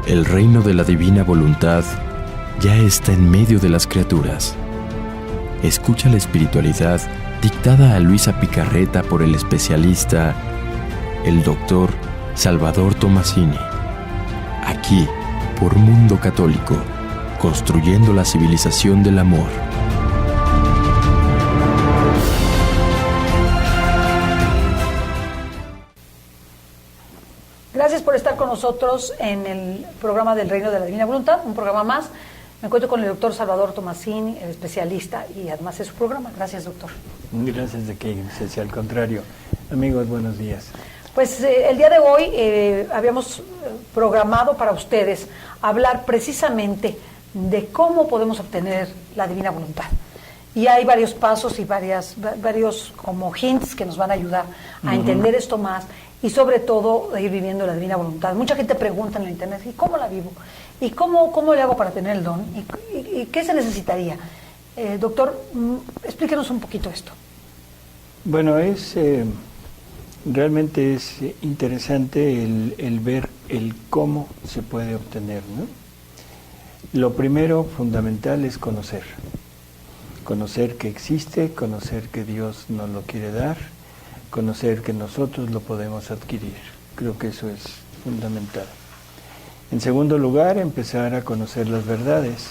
El reino de la divina voluntad ya está en medio de las criaturas. Escucha la espiritualidad dictada a Luisa Picarreta por el especialista, el doctor Salvador Tomasini. Aquí, por Mundo Católico, construyendo la civilización del amor. Gracias por estar con nosotros en el programa del Reino de la Divina Voluntad, un programa más. Me encuentro con el doctor Salvador Tomasini, el especialista, y además es su programa. Gracias, doctor. Gracias de que sea al contrario. Amigos, buenos días. Pues el día de hoy habíamos programado para ustedes hablar precisamente de cómo podemos obtener la Divina Voluntad. Y hay varios pasos y varios como hints que nos van a ayudar a entender esto más y sobre todo a ir viviendo la Divina Voluntad. Mucha gente pregunta en la internet, ¿y cómo la vivo? ¿Y cómo le hago para tener el don? ¿Y qué se necesitaría? Doctor, explíquenos un poquito esto. Bueno, realmente es interesante el ver el cómo se puede obtener, ¿no? Lo primero fundamental es conocer. Conocer que existe, conocer que Dios nos lo quiere dar, conocer que nosotros lo podemos adquirir. Creo que eso es fundamental. En segundo lugar, empezar a conocer las verdades.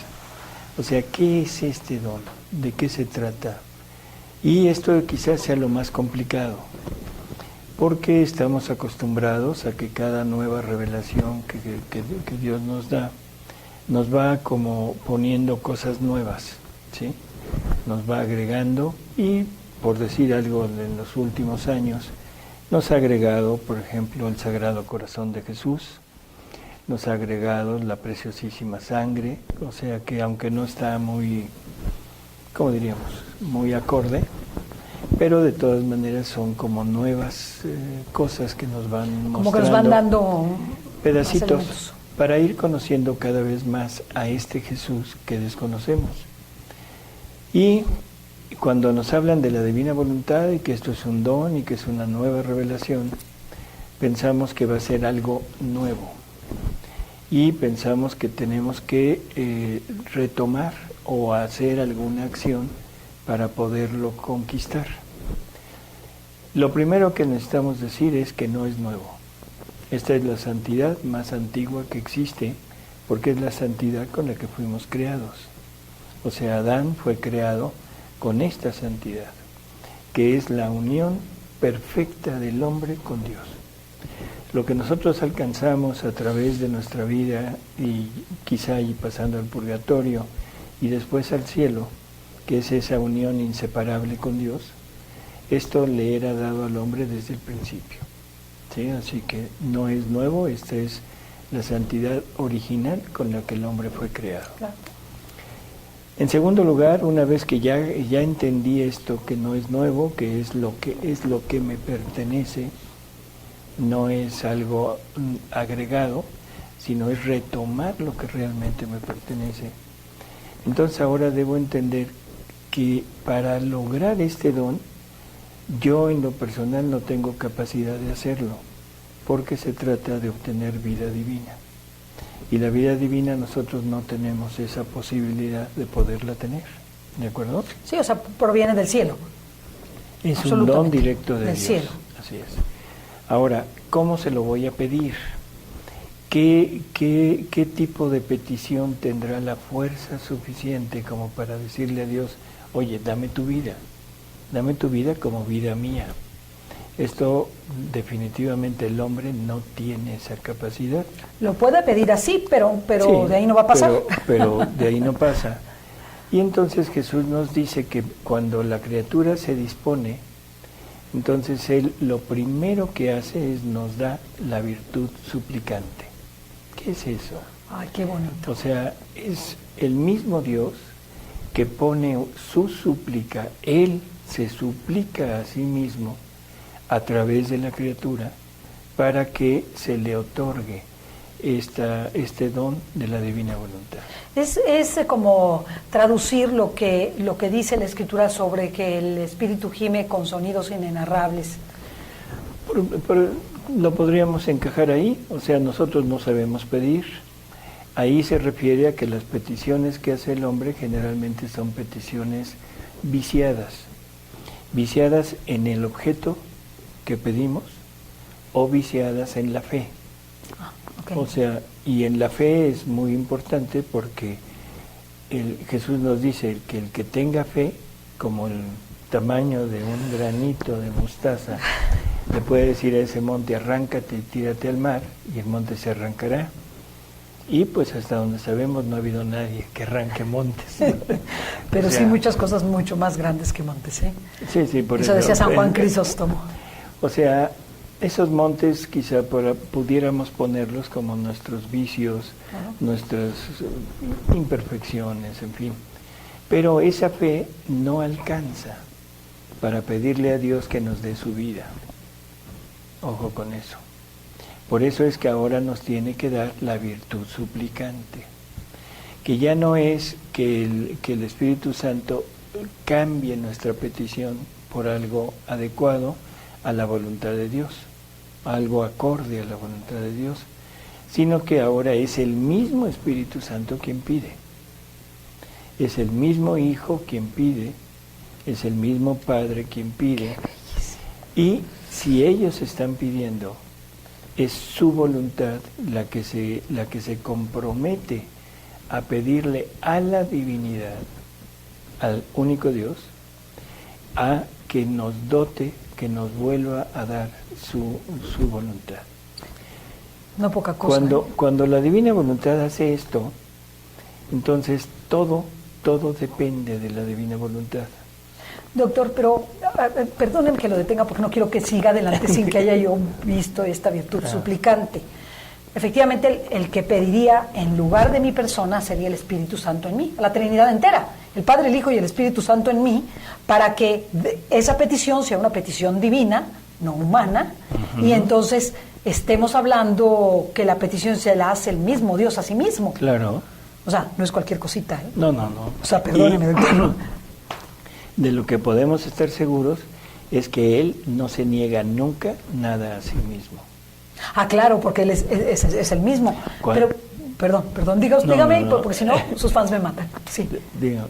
O sea, ¿qué es este don? ¿De qué se trata? Y esto quizás sea lo más complicado, porque estamos acostumbrados a que cada nueva revelación que Dios nos da, nos va como poniendo cosas nuevas, ¿sí? Nos va agregando y, por decir algo, en los últimos años, nos ha agregado, por ejemplo, el Sagrado Corazón de Jesús, nos ha agregado la preciosísima sangre, o sea que aunque no está muy, ¿cómo diríamos?, muy acorde, pero de todas maneras son como nuevas cosas que nos van mostrando. Como que nos van dando pedacitos para ir conociendo cada vez más a este Jesús que desconocemos. Y cuando nos hablan de la Divina Voluntad y que esto es un don y que es una nueva revelación, pensamos que va a ser algo nuevo. Y pensamos que tenemos que retomar o hacer alguna acción para poderlo conquistar. Lo primero que necesitamos decir es que no es nuevo. Esta es la santidad más antigua que existe, porque es la santidad con la que fuimos creados. O sea, Adán fue creado con esta santidad, que es la unión perfecta del hombre con Dios. Lo que nosotros alcanzamos a través de nuestra vida y quizá y pasando al purgatorio y después al cielo, que es esa unión inseparable con Dios, esto le era dado al hombre desde el principio, ¿sí? Así que no es nuevo, esta es la santidad original con la que el hombre fue creado. Claro. En segundo lugar, una vez que ya entendí esto, que no es nuevo, que es lo que me pertenece, no es algo agregado, sino es retomar lo que realmente me pertenece. Entonces ahora debo entender que para lograr este don, yo en lo personal no tengo capacidad de hacerlo, porque se trata de obtener vida divina. Y la vida divina nosotros no tenemos esa posibilidad de poderla tener, ¿de acuerdo? Sí, o sea, proviene del cielo. Es un don directo de del Dios. Cielo. Así es. Ahora, ¿cómo se lo voy a pedir? ¿Qué tipo de petición tendrá la fuerza suficiente como para decirle a Dios, oye, dame tu vida como vida mía? Esto definitivamente el hombre no tiene esa capacidad. Lo puede pedir así, pero sí, de ahí no va a pasar. Pero de ahí no pasa. Y entonces Jesús nos dice que cuando la criatura se dispone, entonces Él lo primero que hace es nos da la virtud suplicante. ¿Qué es eso? Ay, qué bonito. O sea, es el mismo Dios que pone su súplica, Él se suplica a sí mismo a través de la criatura para que se le otorgue este don de la divina voluntad. Es como traducir lo que dice la Escritura sobre que el Espíritu gime con sonidos inenarrables. Lo podríamos encajar ahí, o sea, nosotros no sabemos pedir, ahí se refiere a que las peticiones que hace el hombre generalmente son peticiones viciadas en el objeto que pedimos o viciadas en la fe. Okay. O sea, y en la fe es muy importante porque Jesús nos dice que el que tenga fe, como el tamaño de un granito de mostaza, le puede decir a ese monte, arráncate y tírate al mar, y el monte se arrancará. Y pues hasta donde sabemos no ha habido nadie que arranque montes. Pero o sea, sí muchas cosas mucho más grandes que montes, ¿eh? Sí, por eso decía San Juan Crisóstomo. O sea, esos montes quizá pudiéramos ponerlos como nuestros vicios, nuestras imperfecciones, en fin. Pero esa fe no alcanza para pedirle a Dios que nos dé su vida. Ojo con eso. Por eso es que ahora nos tiene que dar la virtud suplicante, que ya no es que el Espíritu Santo cambie nuestra petición por algo adecuado a la voluntad de Dios, algo acorde a la voluntad de Dios, sino que ahora es el mismo Espíritu Santo quien pide. Es el mismo Hijo quien pide, es el mismo Padre quien pide, y si ellos están pidiendo, es su voluntad la que se compromete a pedirle a la divinidad, al único Dios, a que nos dote, que nos vuelva a dar su voluntad. No poca cosa. Cuando la divina voluntad hace esto, entonces todo depende de la divina voluntad. Doctor, pero perdónenme que lo detenga porque no quiero que siga adelante sin que haya yo visto esta virtud suplicante. Efectivamente, el que pediría en lugar de mi persona sería el Espíritu Santo en mí, la Trinidad entera, el Padre, el Hijo y el Espíritu Santo en mí, para que esa petición sea una petición divina, no humana, y entonces estemos hablando que la petición se la hace el mismo Dios a sí mismo. Claro. O sea, no es cualquier cosita, ¿eh? No. O sea, perdóneme, doctor. De lo que podemos estar seguros es que Él no se niega nunca nada a sí mismo. Ah, claro, porque Él es el mismo. ¿Cuál? Pero, perdón, dígame, no. porque si no, sus fans me matan. Sí. Dígame.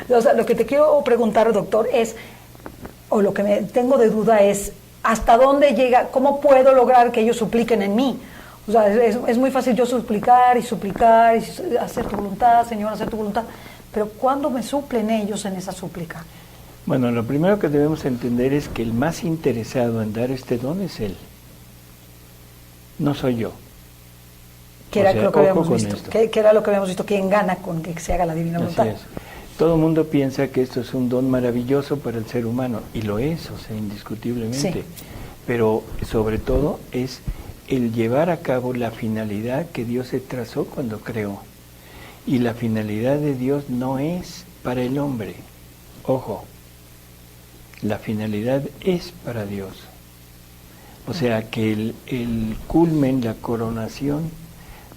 O sea, lo que te quiero preguntar, doctor, es, o lo que tengo de duda es, ¿hasta dónde llega, cómo puedo lograr que ellos supliquen en mí? O sea, es muy fácil yo suplicar y hacer tu voluntad, Señor, hacer tu voluntad. Pero ¿cuándo me suplen ellos en esa súplica? Bueno, lo primero que debemos entender es que el más interesado en dar este don es Él. No soy yo. Que era lo que habíamos visto. Que era lo que habíamos visto, ¿quién gana con que se haga la divina voluntad? Así es. Todo el mundo piensa que esto es un don maravilloso para el ser humano, y lo es, o sea, indiscutiblemente. Sí. Pero sobre todo es el llevar a cabo la finalidad que Dios se trazó cuando creó. Y la finalidad de Dios no es para el hombre. Ojo, la finalidad es para Dios. O sea que el culmen, la coronación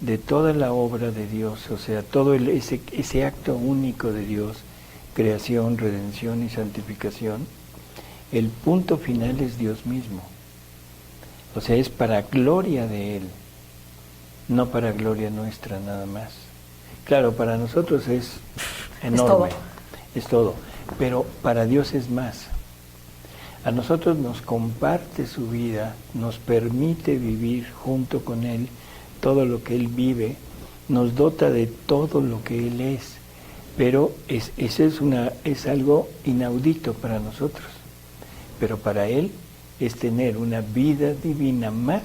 de toda la obra de Dios, o sea, todo ese acto único de Dios, creación, redención y santificación, el punto final es Dios mismo. O sea, es para gloria de Él, no para gloria nuestra nada más. Claro, para nosotros es enorme, es todo, pero para Dios es más. A nosotros nos comparte su vida, nos permite vivir junto con Él todo lo que Él vive, nos dota de todo lo que Él es, pero eso es algo inaudito para nosotros. Pero para Él es tener una vida divina más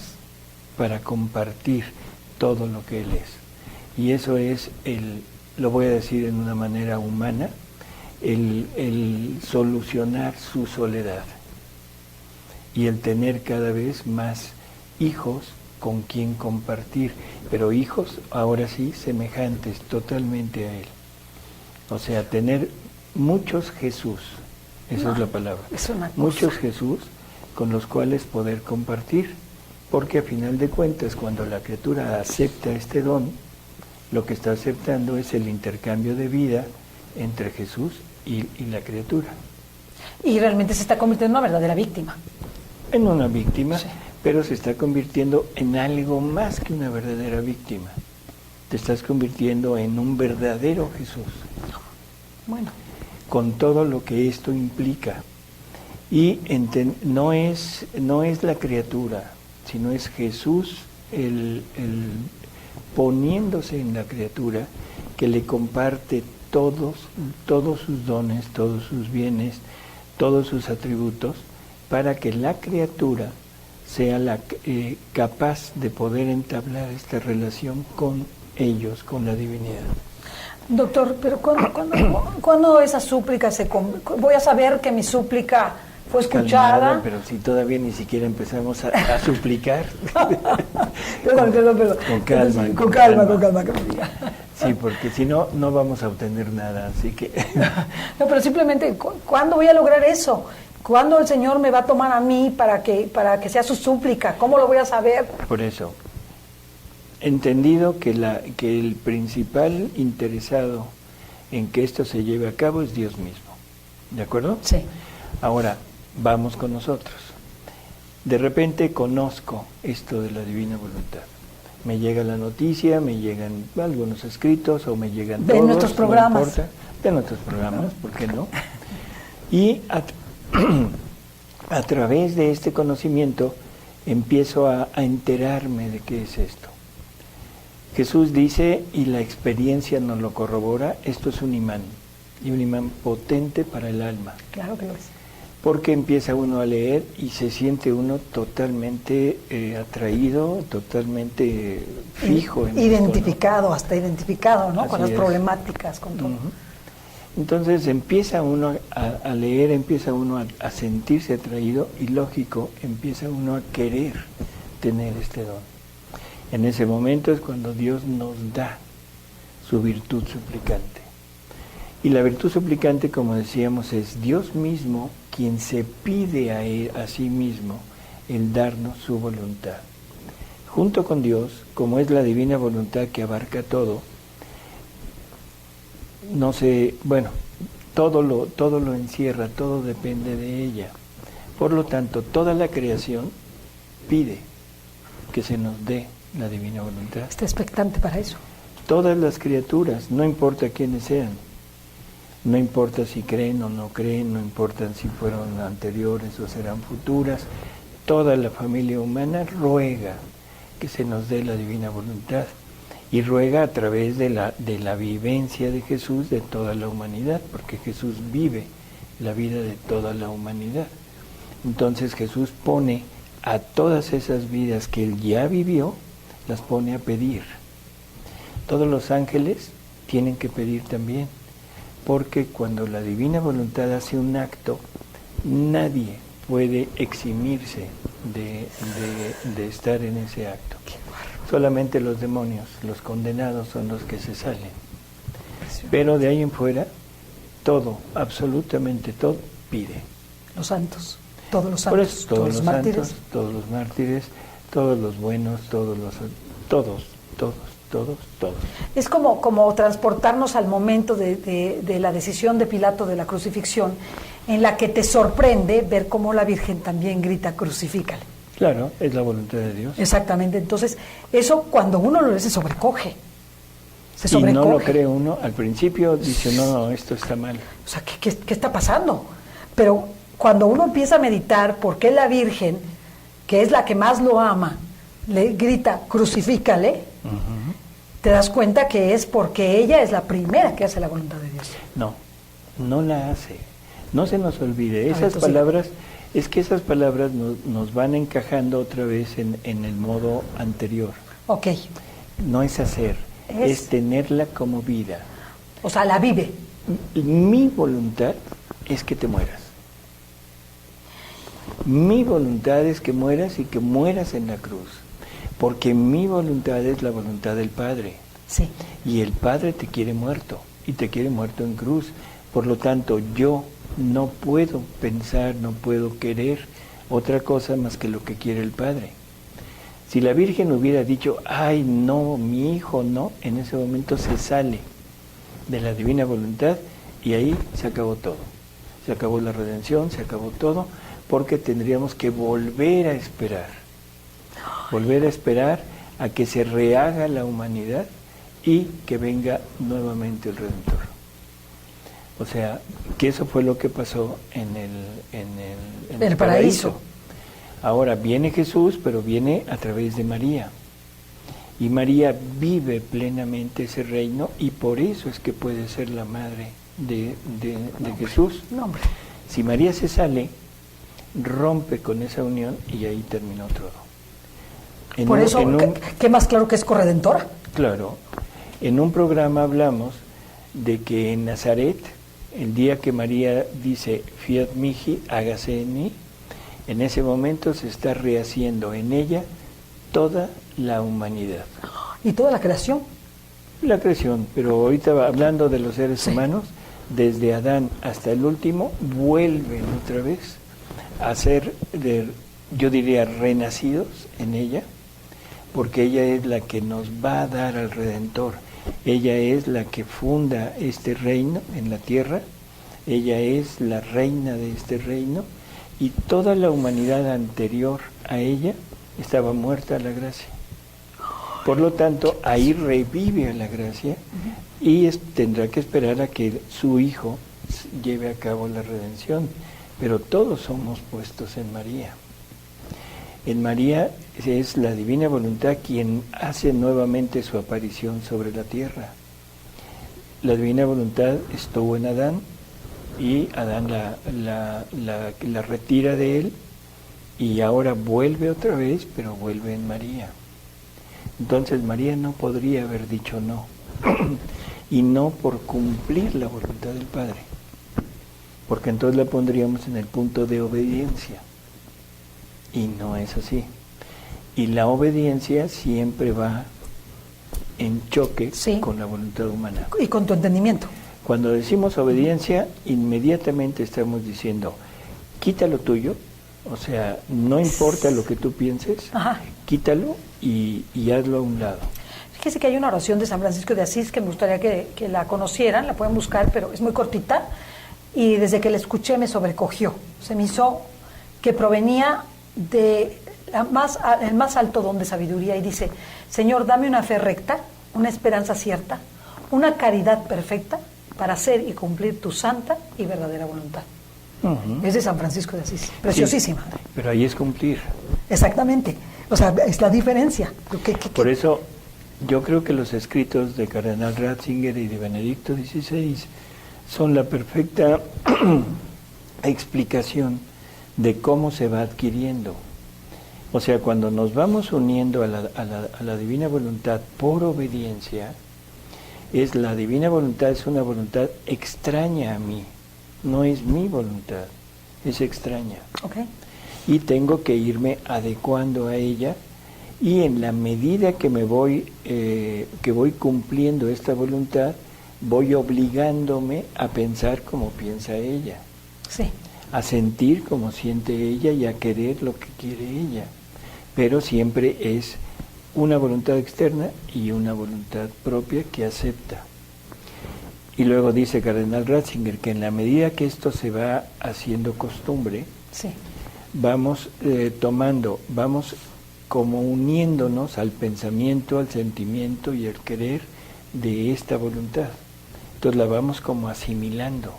para compartir todo lo que Él es. Y eso es lo voy a decir en una manera humana, el solucionar su soledad y el tener cada vez más hijos con quien compartir, pero hijos ahora sí semejantes totalmente a Él. O sea, tener muchos Jesús, esa es la palabra, muchos Jesús con los cuales poder compartir, porque a final de cuentas cuando la criatura acepta este don, lo que está aceptando es el intercambio de vida entre Jesús y la criatura. Y realmente se está convirtiendo en una verdadera víctima. En una víctima, sí. Pero se está convirtiendo en algo más que una verdadera víctima. te estás convirtiendo en un verdadero Jesús. Bueno. Con todo lo que esto implica. Y no es la criatura, sino es Jesús el poniéndose en la criatura, que le comparte todos sus dones, todos sus bienes, todos sus atributos, para que la criatura sea capaz de poder entablar esta relación con ellos, con la divinidad. Doctor, pero ¿cuándo esa súplica voy a saber que mi súplica fue escuchada? Calmada, pero si todavía ni siquiera empezamos a suplicar. Perdón. Con calma. Sí, porque si no, no vamos a obtener nada, así que... No, pero simplemente, ¿cuándo voy a lograr eso? ¿Cuándo el Señor me va a tomar a mí para que sea su súplica? ¿Cómo lo voy a saber? Por eso, entendido que el principal interesado en que esto se lleve a cabo es Dios mismo, ¿de acuerdo? Sí. Ahora, vamos con nosotros. De repente conozco esto de la divina voluntad. Me llega la noticia, me llegan algunos escritos o me llegan todos. De nuestros programas. No importa, de nuestros programas, ¿por qué no? Y a través de este conocimiento empiezo a enterarme de qué es esto. Jesús dice, y la experiencia nos lo corrobora, esto es un imán, y un imán potente para el alma. Claro que lo es. Porque empieza uno a leer y se siente uno totalmente atraído, totalmente fijo. Identificado, hasta identificado, ¿no? Así con las es. problemáticas, con todo. Entonces empieza uno a leer, empieza uno a sentirse atraído y lógico, empieza uno a querer tener este don. En ese momento es cuando Dios nos da su virtud suplicante. Y la virtud suplicante, como decíamos, es Dios mismo quien se pide a sí mismo el darnos su voluntad. Junto con Dios, como es la divina voluntad que abarca todo, todo lo encierra, todo depende de ella. Por lo tanto, toda la creación pide que se nos dé la divina voluntad. Está expectante para eso. Todas las criaturas, no importa quiénes sean, no importa si creen o no creen, no importa si fueron anteriores o serán futuras, toda la familia humana ruega que se nos dé la divina voluntad y ruega a través de la vivencia de Jesús de toda la humanidad, porque Jesús vive la vida de toda la humanidad. Entonces Jesús pone a todas esas vidas que Él ya vivió, las pone a pedir. Todos los ángeles tienen que pedir también, porque cuando la divina voluntad hace un acto, nadie puede eximirse de estar en ese acto. Solamente los demonios, los condenados, son los que se salen. Pero de ahí en fuera, todo, absolutamente todo, pide. Los santos, todos los Por santos, eso, todos los mártires. santos, todos los mártires, todos los buenos, todos. Es como transportarnos al momento de la decisión de Pilato de la crucifixión, en la que te sorprende ver cómo la Virgen también grita, crucifícale. Claro, es la voluntad de Dios. Exactamente, entonces eso cuando uno lo lee se sobrecoge. Y no lo cree uno, al principio dice, no, esto está mal. O sea, ¿qué está pasando? Pero cuando uno empieza a meditar por qué la Virgen, que es la que más lo ama, le grita, crucifícale, te das cuenta que es porque ella es la primera que hace la voluntad de Dios. No la hace. No se nos olvide. Esas palabras, es que esas palabras nos van encajando otra vez en el modo anterior. Ok. No es hacer, es tenerla como vida. O sea, la vive. Mi voluntad es que te mueras. Mi voluntad es que mueras y que mueras en la cruz. Porque mi voluntad es la voluntad del Padre. Sí. Y el Padre te quiere muerto, y te quiere muerto en cruz. Por lo tanto, yo no puedo pensar, no puedo querer otra cosa más que lo que quiere el Padre. Si la Virgen hubiera dicho, ay, no, mi hijo no, en ese momento se sale de la divina voluntad y ahí se acabó todo. Se acabó la redención, se acabó todo, porque tendríamos que volver a esperar a que se rehaga la humanidad y que venga nuevamente el Redentor. O sea, que eso fue lo que pasó en el paraíso. Ahora viene Jesús, pero viene a través de María. Y María vive plenamente ese reino y por eso es que puede ser la madre de Jesús. No, hombre. Si María se sale, rompe con esa unión y ahí terminó todo. Por eso, ¿qué más claro que es corredentora? Claro. En un programa hablamos de que en Nazaret, el día que María dice, fiat mihi, hágase en mí, en ese momento se está rehaciendo en ella toda la humanidad. ¿Y toda la creación? La creación, pero ahorita hablando de los seres humanos, desde Adán hasta el último, vuelven otra vez a ser, yo diría, renacidos en ella, porque ella es la que nos va a dar al Redentor. Ella es la que funda este reino en la tierra, ella es la reina de este reino, y toda la humanidad anterior a ella estaba muerta a la gracia. Por lo tanto, ahí revive a la gracia y tendrá que esperar a que su Hijo lleve a cabo la redención. Pero todos somos puestos en María. En María es la divina voluntad quien hace nuevamente su aparición sobre la tierra. La divina voluntad estuvo en Adán y Adán la retira de él y ahora vuelve otra vez, pero vuelve en María. Entonces María no podría haber dicho no, y no por cumplir la voluntad del Padre, porque entonces la pondríamos en el punto de obediencia, y no es así. Y la obediencia siempre va en choque con la voluntad humana. Y con tu entendimiento. Cuando decimos obediencia, inmediatamente estamos diciendo, quita lo tuyo, o sea, no importa lo que tú pienses, quítalo y hazlo a un lado. Fíjese que hay una oración de San Francisco de Asís que me gustaría que la conocieran, la pueden buscar, pero es muy cortita, y desde que la escuché me sobrecogió. Se me hizo que provenía de el más alto don de sabiduría, y dice: Señor, dame una fe recta, una esperanza cierta, una caridad perfecta, para hacer y cumplir tu santa y verdadera voluntad. Es de San Francisco de Asís, preciosísima. Sí, pero ahí es cumplir. Exactamente, o sea, es la diferencia. Por eso yo creo que los escritos de Cardenal Ratzinger y de Benedicto XVI son la perfecta explicación de cómo se va adquiriendo. O sea, cuando nos vamos uniendo a la divina voluntad por obediencia, la divina voluntad es una voluntad extraña a mí, no es mi voluntad, es extraña. Y tengo que irme adecuando a ella, y en la medida que voy cumpliendo esta voluntad, voy obligándome a pensar como piensa ella, a sentir como siente ella y a querer lo que quiere ella. Pero siempre es una voluntad externa y una voluntad propia que acepta. Y luego dice Cardenal Ratzinger que en la medida que esto se va haciendo costumbre, vamos vamos como uniéndonos al pensamiento, al sentimiento y al querer de esta voluntad. Entonces la vamos como asimilando.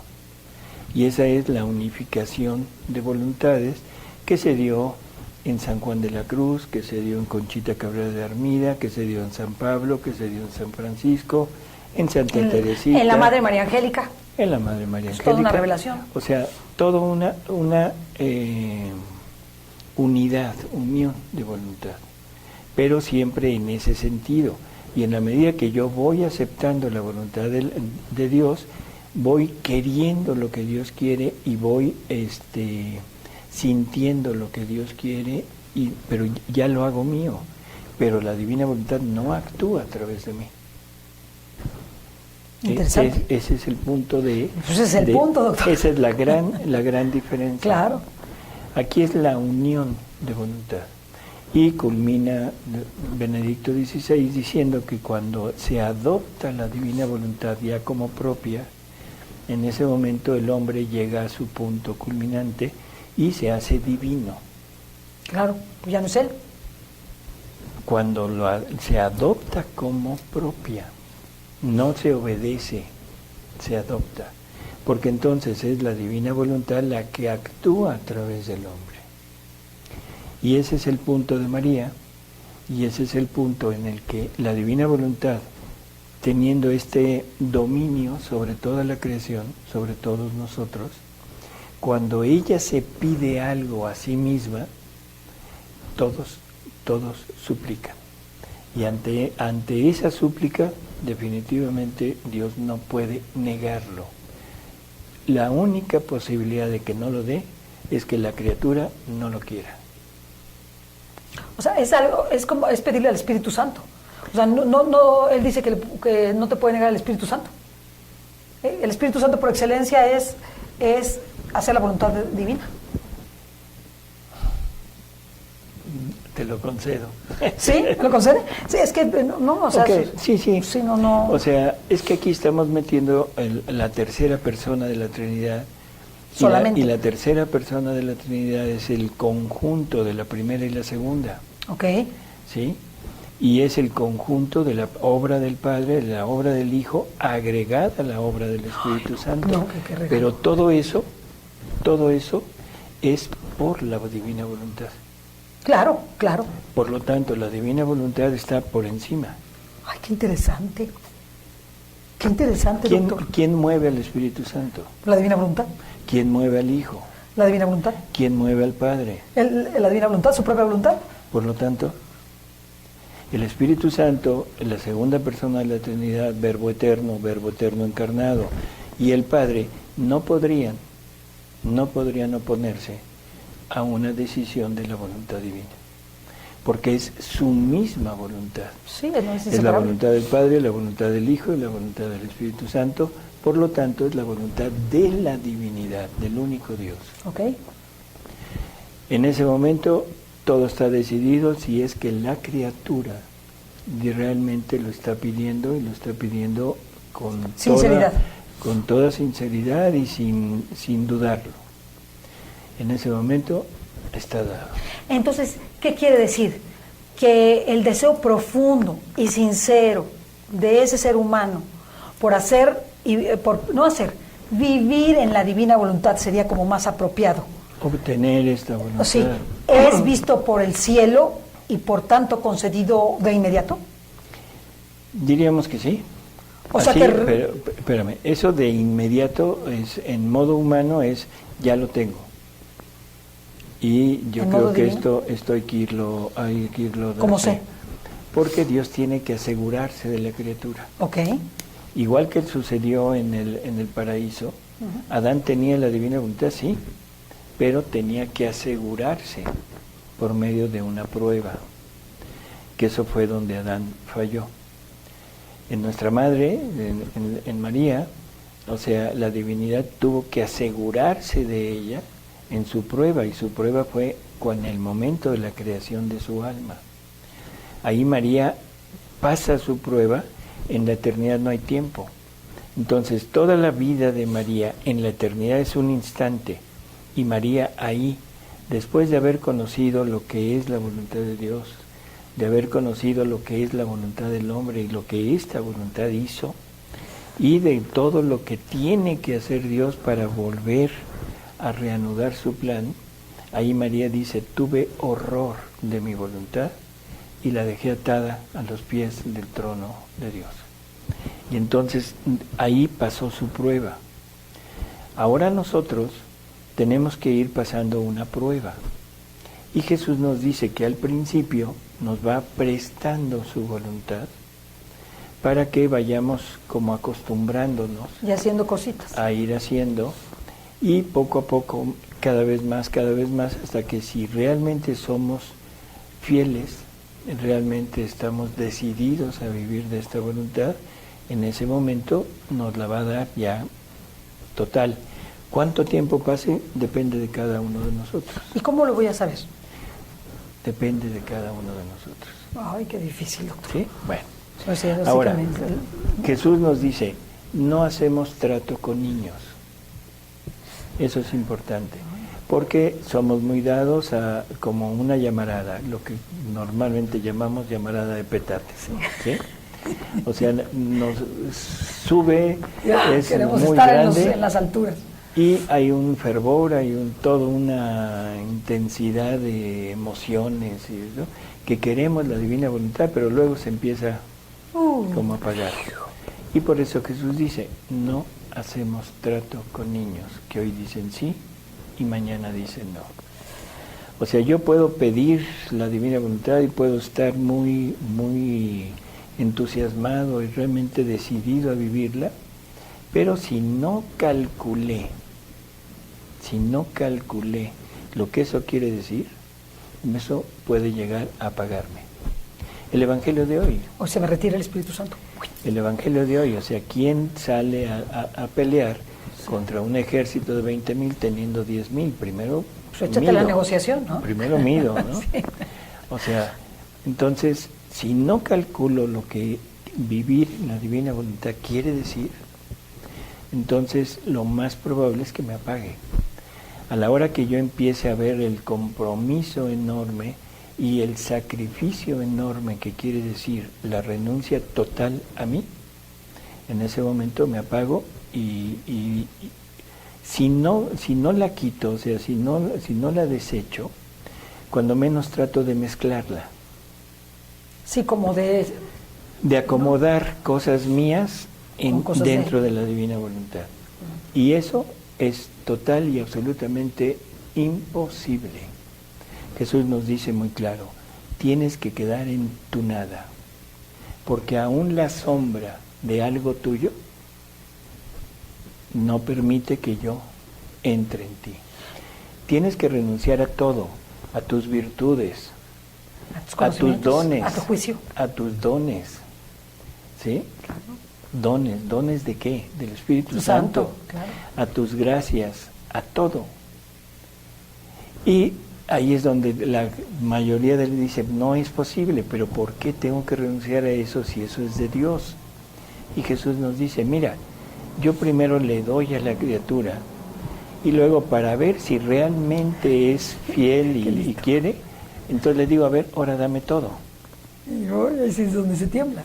Y esa es la unificación de voluntades que se dio en San Juan de la Cruz, que se dio en Conchita Cabrera de Armida, que se dio en San Pablo, que se dio en San Francisco, en Santa Teresita. En la Madre María Angélica. En la Madre María Angélica. Toda una revelación. O sea, toda una unidad, unión de voluntad, pero siempre en ese sentido. Y en la medida que yo voy aceptando la voluntad de Dios, voy queriendo lo que Dios quiere y voy sintiendo lo que Dios quiere, pero ya lo hago mío. Pero la divina voluntad no actúa a través de mí. Interesante. Ese es el punto Ese es el punto, doctor. Esa es la gran diferencia. Claro. Aquí es la unión de voluntad. Y culmina Benedicto XVI diciendo que cuando se adopta la divina voluntad ya como propia, en ese momento el hombre llega a su punto culminante y se hace divino. Claro, pues ya no es él. Cuando se adopta como propia. no se obedece, se adopta, porque entonces es la divina voluntad la que actúa a través del hombre. Y ese es el punto de María, y ese es el punto en el que la divina voluntad, teniendo este dominio sobre toda la creación, sobre todos nosotros, cuando ella se pide algo a sí misma, todos suplican. Y ante esa súplica, definitivamente Dios no puede negarlo. La única posibilidad de que no lo dé es que la criatura no lo quiera. O sea, es pedirle al Espíritu Santo. O sea, no, él dice que no te puede negar el Espíritu Santo. El Espíritu Santo por excelencia es hacer la voluntad divina. Te lo concedo. ¿Sí? ¿Me lo concede? Sí, es que no, o sea... Okay, sí. Sí, no. O sea, es que aquí estamos metiendo la tercera persona de la Trinidad. Solamente. Y la tercera persona de la Trinidad es el conjunto de la primera y la segunda. Ok. ¿Sí? Y es el conjunto de la obra del Padre, de la obra del Hijo, agregada a la obra del Espíritu Santo. No, qué regalo. Pero todo eso es por la divina voluntad. Claro. Por lo tanto, la divina voluntad está por encima. Ay, qué interesante. Qué interesante, doctor. ¿Quién mueve al Espíritu Santo? La divina voluntad. ¿Quién mueve al Hijo? La divina voluntad. ¿Quién mueve al Padre? La divina voluntad, su propia voluntad. Por lo tanto, el Espíritu Santo, la segunda persona de la Trinidad, Verbo eterno encarnado, y el Padre no podrían oponerse a una decisión de la voluntad divina, porque es su misma voluntad. Sí, no es la voluntad del Padre, la voluntad del Hijo y la voluntad del Espíritu Santo. Por lo tanto, es la voluntad de la divinidad, del único Dios. Ok. En ese momento, todo está decidido si es que la criatura realmente lo está pidiendo, y lo está pidiendo con toda sinceridad y sin dudarlo. En ese momento está dado. Entonces, ¿qué quiere decir? Que el deseo profundo y sincero de ese ser humano por vivir en la divina voluntad sería como más apropiado. Obtener esta voluntad. Sí, ¿es visto por el cielo y por tanto concedido de inmediato? Diríamos que sí. Pero espérame, eso de inmediato en modo humano es ya lo tengo. Y yo creo que esto hay que irlo dando. ¿Cómo sé? Porque Dios tiene que asegurarse de la criatura. Ok. Igual que sucedió en el paraíso, Adán tenía la divina voluntad, sí, pero tenía que asegurarse por medio de una prueba, que eso fue donde Adán falló. En nuestra madre, en María, o sea, la divinidad tuvo que asegurarse de ella en su prueba, y su prueba fue en el momento de la creación de su alma. Ahí María pasa su prueba. En la eternidad no hay tiempo. Entonces, toda la vida de María en la eternidad es un instante, y María ahí, después de haber conocido lo que es la voluntad de Dios, de haber conocido lo que es la voluntad del hombre y lo que esta voluntad hizo, y de todo lo que tiene que hacer Dios para volver a reanudar su plan, ahí María dice: tuve horror de mi voluntad y la dejé atada a los pies del trono de Dios. Y entonces ahí pasó su prueba. Ahora nosotros tenemos que ir pasando una prueba. Y Jesús nos dice que al principio nos va prestando su voluntad para que vayamos como acostumbrándonos. Y haciendo cositas. A ir haciendo, y poco a poco, cada vez más, hasta que si realmente somos fieles, realmente estamos decididos a vivir de esta voluntad, en ese momento nos la va a dar ya total. ¿Cuánto tiempo pase? Depende de cada uno de nosotros. ¿Y cómo lo voy a saber? Depende de cada uno de nosotros. Ay, qué difícil, doctor. ¿Sí? Bueno. O sea, ahora, Jesús nos dice, no hacemos trato con niños. Eso es importante, porque somos muy dados a como una llamarada, lo que normalmente llamamos llamarada de petate, ¿sí? O sea, nos sube, es queremos muy estar grande. en las alturas. Y hay un fervor, hay toda una intensidad de emociones, ¿no? Que queremos la divina voluntad, pero luego se empieza como a apagar. Y por eso Jesús dice, no hacemos trato con niños, que hoy dicen sí y mañana dicen no. O sea, yo puedo pedir la divina voluntad y puedo estar muy, muy entusiasmado y realmente decidido a vivirla, pero si no calculé lo que eso quiere decir, eso puede llegar a apagarme. El Evangelio de hoy. O se me retira el Espíritu Santo. El Evangelio de hoy, o sea, ¿quién sale a pelear contra un ejército de 20,000 teniendo 10,000? Primero pues échate la negociación, ¿no? Primero mido, ¿no? Sí. O sea, entonces, si no calculo lo que vivir la divina voluntad quiere decir, entonces lo más probable es que me apague. A la hora que yo empiece a ver el compromiso enorme y el sacrificio enorme que quiere decir la renuncia total a mí, en ese momento me apago y si no la quito, o sea, si no la desecho, cuando menos trato de mezclarla. Sí, como de acomodar cosas mías dentro de la divina voluntad. Y eso es total y absolutamente imposible. Jesús nos dice muy claro, tienes que quedar en tu nada, porque aún la sombra de algo tuyo no permite que yo entre en ti. Tienes que renunciar a todo, a tus virtudes, a tus dones, a tu juicio, a tus dones, ¿sí? ¿Dones de qué? Del Espíritu Santo, claro. A tus gracias, a todo. Y ahí es donde la mayoría de él dice, no es posible, pero ¿por qué tengo que renunciar a eso si eso es de Dios? Y Jesús nos dice, mira, yo primero le doy a la criatura y luego para ver si realmente es fiel y quiere, entonces le digo, a ver, ahora dame todo. Y ahí es donde se tiembla.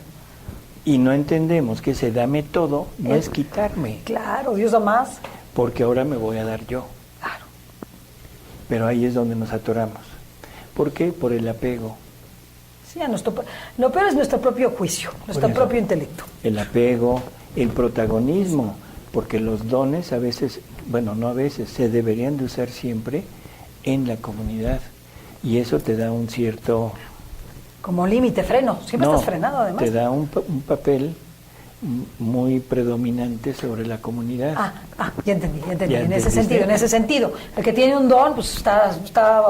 Y no entendemos que ese dame todo no es quitarme. Claro, Dios da más. Porque ahora me voy a dar yo. Claro. Pero ahí es donde nos atoramos. ¿Por qué? Por el apego. Sí, lo peor es nuestro propio juicio, nuestro propio intelecto. El apego, el protagonismo, porque los dones a veces, bueno, no a veces, se deberían de usar siempre en la comunidad. Y eso te da un cierto... Como límite, freno. Siempre estás frenado, además. Te da un papel muy predominante sobre la comunidad. Ya entendí. En ese sentido. El que tiene un don, pues está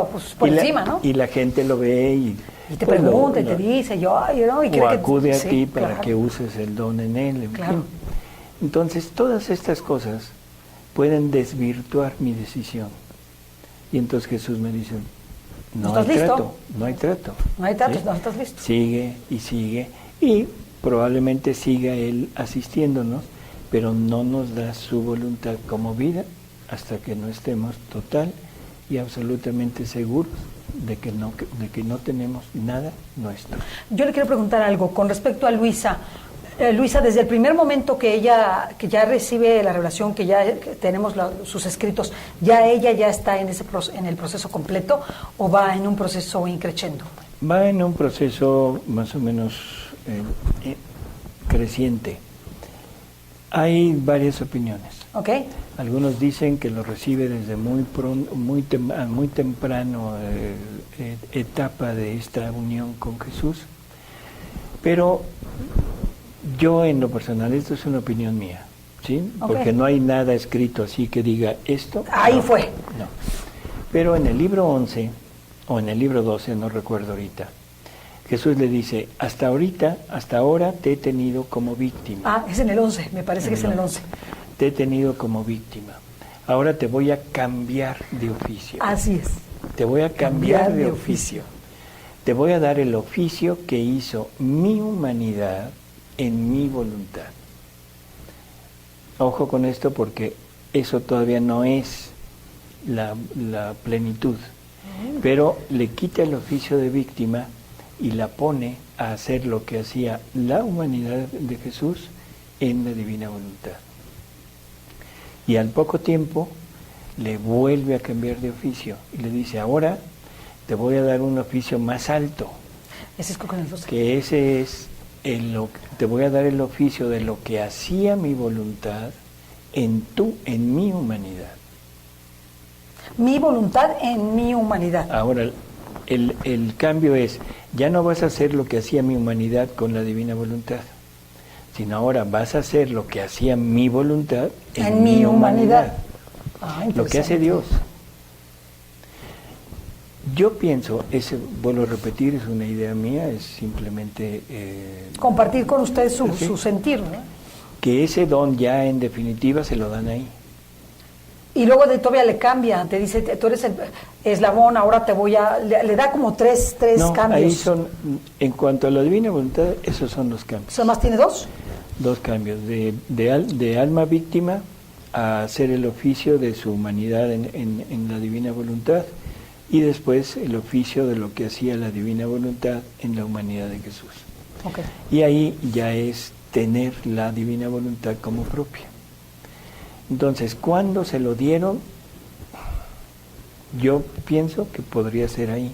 pues, por encima, ¿no? Y la gente lo ve y te pregunta y te dice, y o acude a ti para claro. que uses el don en él. Claro. Entonces, todas estas cosas pueden desvirtuar mi decisión. Y entonces Jesús me dice, no hay trato. No hay trato, ¿sí? No estás listo. Sigue y sigue. Y probablemente siga Él asistiéndonos, pero no nos da su voluntad como vida hasta que no estemos total y absolutamente seguros de que no tenemos nada nuestro. Yo le quiero preguntar algo con respecto a Luisa. Luisa, desde el primer momento que ya recibe la revelación, que ya tenemos sus escritos, ella ya está en el proceso completo o va en un proceso increciendo? Va en un proceso más o menos creciente. Hay varias opiniones. Okay. Algunos dicen que lo recibe desde muy temprano etapa de esta unión con Jesús, pero yo en lo personal, esto es una opinión mía, ¿sí? Okay. Porque no hay nada escrito así que diga esto. Ahí no, fue. No. Pero en el libro 11 o en el libro 12, no recuerdo ahorita, Jesús le dice, hasta ahora te he tenido como víctima. Es en el 11, me parece que es en el 11. Te he tenido como víctima. Ahora te voy a cambiar de oficio. Así es. Te voy a cambiar de oficio. Te voy a dar el oficio que hizo mi humanidad en mi voluntad. Ojo con esto porque eso todavía no es la plenitud. Pero le quita el oficio de víctima y la pone a hacer lo que hacía la humanidad de Jesús en la divina voluntad. Y al poco tiempo le vuelve a cambiar de oficio y le dice, ahora te voy a dar un oficio más alto. Ese es con el 12. Que ese es, te voy a dar el oficio de lo que hacía mi voluntad en mi humanidad. Mi voluntad en mi humanidad. Ahora, el cambio es, ya no vas a hacer lo que hacía mi humanidad con la divina voluntad, sino ahora vas a hacer lo que hacía mi voluntad en mi humanidad. Lo que hace Dios. Yo pienso, vuelvo a repetir, es una idea mía, es simplemente... compartir con ustedes sí, su sentir, ¿no? Que ese don ya en definitiva se lo dan ahí. Y luego todavía le cambia, te dice, tú eres el eslabón, ahora te voy a... Le da como tres No, cambios. ahí son, en cuanto a la divina voluntad, esos son los cambios. ¿Solo más tiene dos? Dos cambios, de alma víctima a hacer el oficio de su humanidad en la divina voluntad, y después el oficio de lo que hacía la divina voluntad en la humanidad de Jesús. Okay. Y ahí ya es tener la divina voluntad como propia. Entonces, ¿cuándo se lo dieron? Yo pienso que podría ser ahí,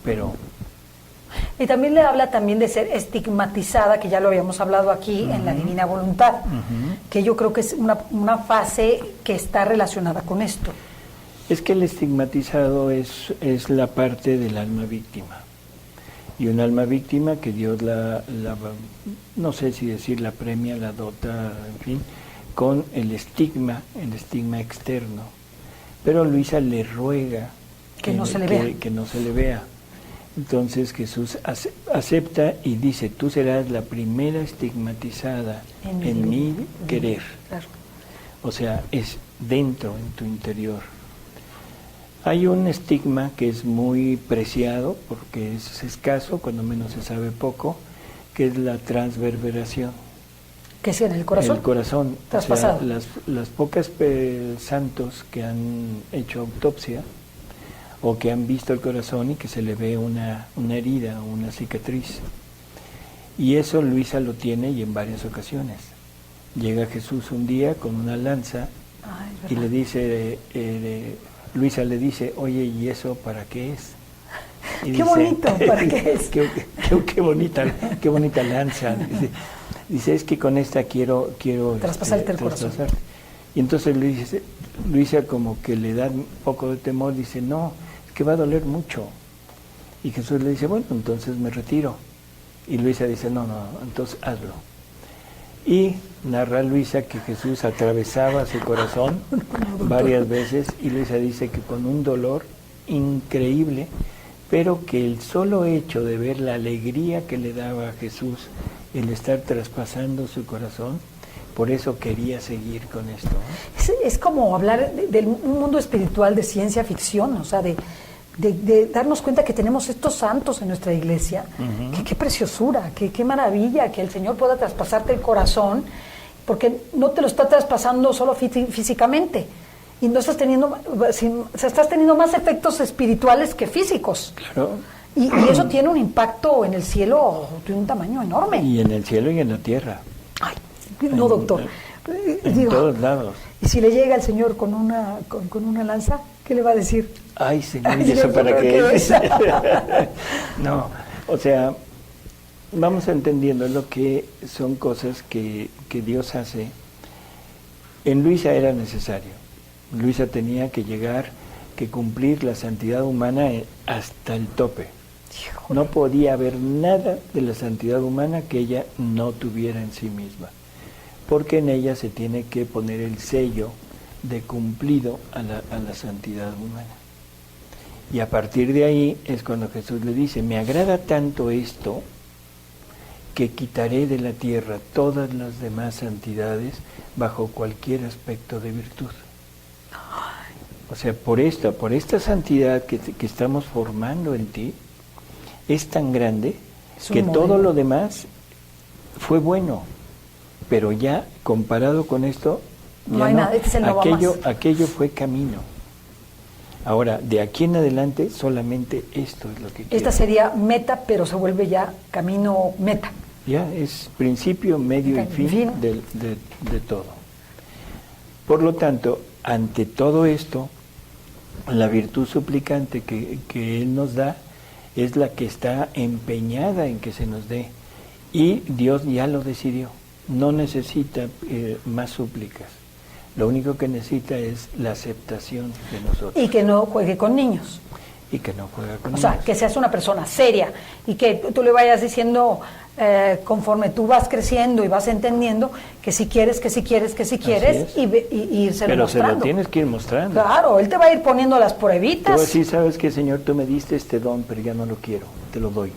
pero... Y también le habla también de ser estigmatizada, que ya lo habíamos hablado aquí, en la divina voluntad, que yo creo que es una fase que está relacionada con esto. Es que el estigmatizado es la parte del alma víctima. Y un alma víctima que Dios no sé si decir la premia, la dota, en fin, con el estigma externo. Pero Luisa le ruega que no se le vea. Que no se le vea. Entonces Jesús acepta y dice, tú serás la primera estigmatizada en mi querer. Claro. O sea, es dentro, en tu interior. Hay un estigma que es muy preciado, porque es escaso, cuando menos se sabe poco, que es la transverberación. ¿Qué es en el corazón? El corazón. Traspasado. O sea, las pocas santos que han hecho autopsia o que han visto el corazón y que se le ve una herida, una cicatriz. Y eso Luisa lo tiene y en varias ocasiones. Llega Jesús un día con una lanza y le dice... Luisa le dice, oye, ¿y eso para qué es? Y qué bonito, ¿para qué es? qué bonita lanza. Dice, es que con esta quiero traspasarte el corazón. Y entonces Luisa como que le da un poco de temor, dice, no, es que va a doler mucho. Y Jesús le dice, bueno, entonces me retiro. Y Luisa dice, no, entonces hazlo. Y narra Luisa que Jesús atravesaba su corazón varias veces y Luisa dice que con un dolor increíble, pero que el solo hecho de ver la alegría que le daba a Jesús el estar traspasando su corazón, por eso quería seguir con esto. Es como hablar de un mundo espiritual de ciencia ficción, o sea, de darnos cuenta que tenemos estos santos en nuestra iglesia, qué preciosura, qué maravilla que el Señor pueda traspasarte el corazón, porque no te lo está traspasando solo físicamente, y no estás teniendo más efectos espirituales que físicos. Claro. Y eso tiene un impacto en el cielo de un tamaño enorme. Y en el cielo y en la tierra. Ay, no, doctor. En todos lados. Y si le llega el Señor con una lanza, ¿qué le va a decir? Ay, Señor, ¿y eso para qué es? No, o sea, vamos entendiendo lo que son cosas que Dios hace. En Luisa era necesario. Luisa tenía que cumplir la santidad humana hasta el tope. No podía haber nada de la santidad humana que ella no tuviera en sí misma, porque en ella se tiene que poner el sello de cumplido a la santidad humana. Y a partir de ahí es cuando Jesús le dice, me agrada tanto esto que quitaré de la tierra todas las demás santidades bajo cualquier aspecto de virtud. O sea, por esta santidad que estamos formando en ti, es tan grande que todo lo demás fue bueno, pero ya comparado con esto, no hay nada, este es el nuevo aquello fue camino. Ahora, de aquí en adelante, solamente esto es lo que quiero. Esta sería meta, pero se vuelve ya camino meta. Ya es principio, medio y fin de todo. Por lo tanto, ante todo esto, la virtud suplicante que Él nos da es la que está empeñada en que se nos dé. Y Dios ya lo decidió. No necesita más súplicas. Lo único que necesita es la aceptación de nosotros. Y que no juegue con niños. Y que no juegue con niños. O sea, que seas una persona seria y que tú le vayas diciendo conforme tú vas creciendo y vas entendiendo que si quieres, que si quieres, que si quieres y irse Pero mostrando. se lo tienes que ir mostrando. Claro, Él te va a ir poniendo las pruebitas. Tú así, ¿sabes qué, Señor? Tú me diste este don, pero ya no lo quiero, te lo doy.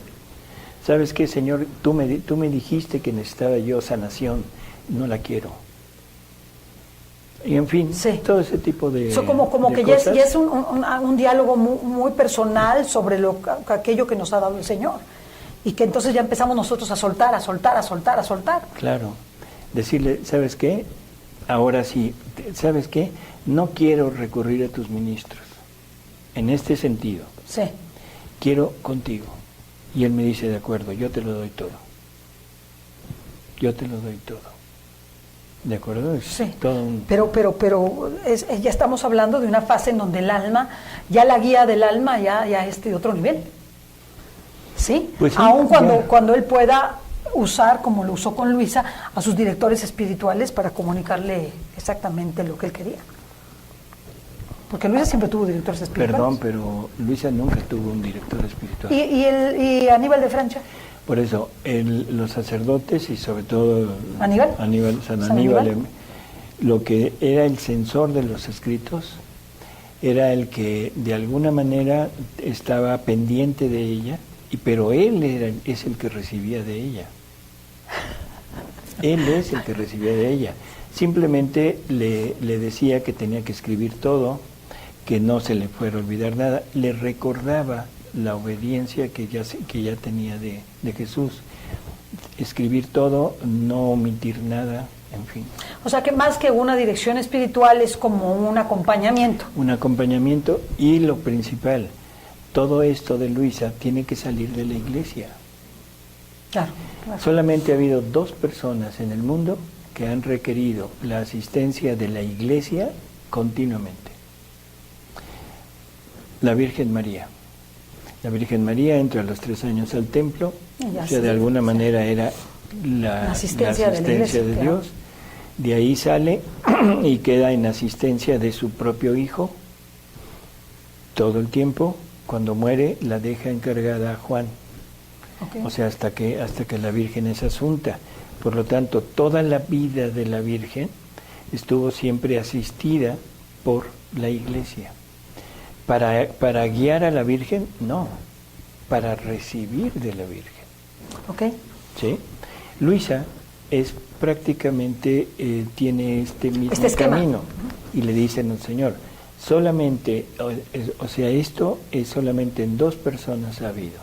¿Sabes qué, Señor? Tú me dijiste que necesitaba yo sanación, no la quiero. Y en fin, todo ese tipo de Eso como de que cosas. ya es un diálogo muy personal sobre aquello que nos ha dado el Señor. Y que entonces ya empezamos nosotros a soltar. Claro. Decirle, ¿sabes qué? Ahora sí, ¿sabes qué? No quiero recurrir a tus ministros. En este sentido. Sí. Quiero contigo. Y él me dice, de acuerdo, yo te lo doy todo. Yo te lo doy todo. ¿De acuerdo? Sí, todo un... pero ya estamos hablando de una fase en donde el alma, ya la guía del alma ya es de otro nivel. ¿Sí? Pues sí, aun cuando él pueda usar, como lo usó con Luisa, a sus directores espirituales para comunicarle exactamente lo que él quería. Porque Luisa siempre tuvo directores espirituales. Perdón, pero Luisa nunca tuvo un director espiritual. ¿Y Aníbal de Francia? Por eso, los sacerdotes y sobre todo San ¿San Aníbal, lo que era el censor de los escritos, era el que de alguna manera estaba pendiente de ella, pero él es el que recibía de ella. Él es el que recibía de ella. Simplemente le decía que tenía que escribir todo, que no se le fuera a olvidar nada, le recordaba la obediencia que ya tenía de Jesús. Escribir todo, no omitir nada, en fin. O sea que más que una dirección espiritual es como un acompañamiento. Un acompañamiento y lo principal, todo esto de Luisa tiene que salir de la iglesia. Claro. Solamente ha habido 2 personas en el mundo que han requerido la asistencia de la iglesia continuamente. La Virgen María. La Virgen María entra a los 3 años al templo, o sea, de alguna manera era la asistencia de Iglesia, Dios. De ahí sale y queda en asistencia de su propio hijo todo el tiempo. Cuando muere, la deja encargada a Juan. Okay. O sea, hasta que la Virgen es asunta. Por lo tanto, toda la vida de la Virgen estuvo siempre asistida por la iglesia. Para guiar a la Virgen, no, para recibir de la Virgen. Okay. ¿Sí? Luisa es prácticamente, tiene este mismo camino, y le dicen al Señor, solamente, o sea, esto es solamente en 2 personas ha habido,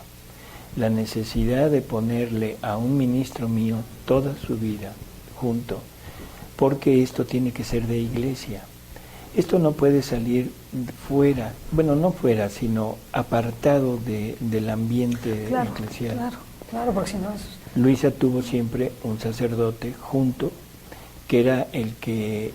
la necesidad de ponerle a un ministro mío toda su vida junto, porque esto tiene que ser de iglesia. Esto no puede salir fuera, bueno, no fuera, sino apartado del ambiente eclesial. Claro, porque si no es... Luisa tuvo siempre un sacerdote junto, que era el que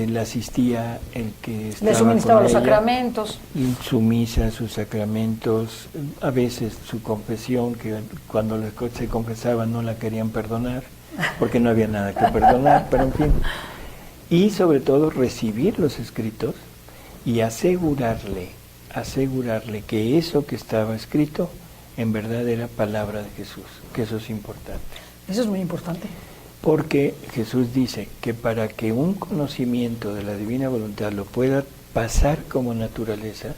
le asistía, el que estaba le suministraba con los ella, sacramentos. Su misa, sus sacramentos, a veces su confesión, que cuando se confesaba no la querían perdonar, porque no había nada que perdonar, pero en fin. Y sobre todo recibir los escritos y asegurarle que eso que estaba escrito en verdad era palabra de Jesús, que eso es importante. Eso es muy importante. Porque Jesús dice que para que un conocimiento de la divina voluntad lo pueda pasar como naturaleza,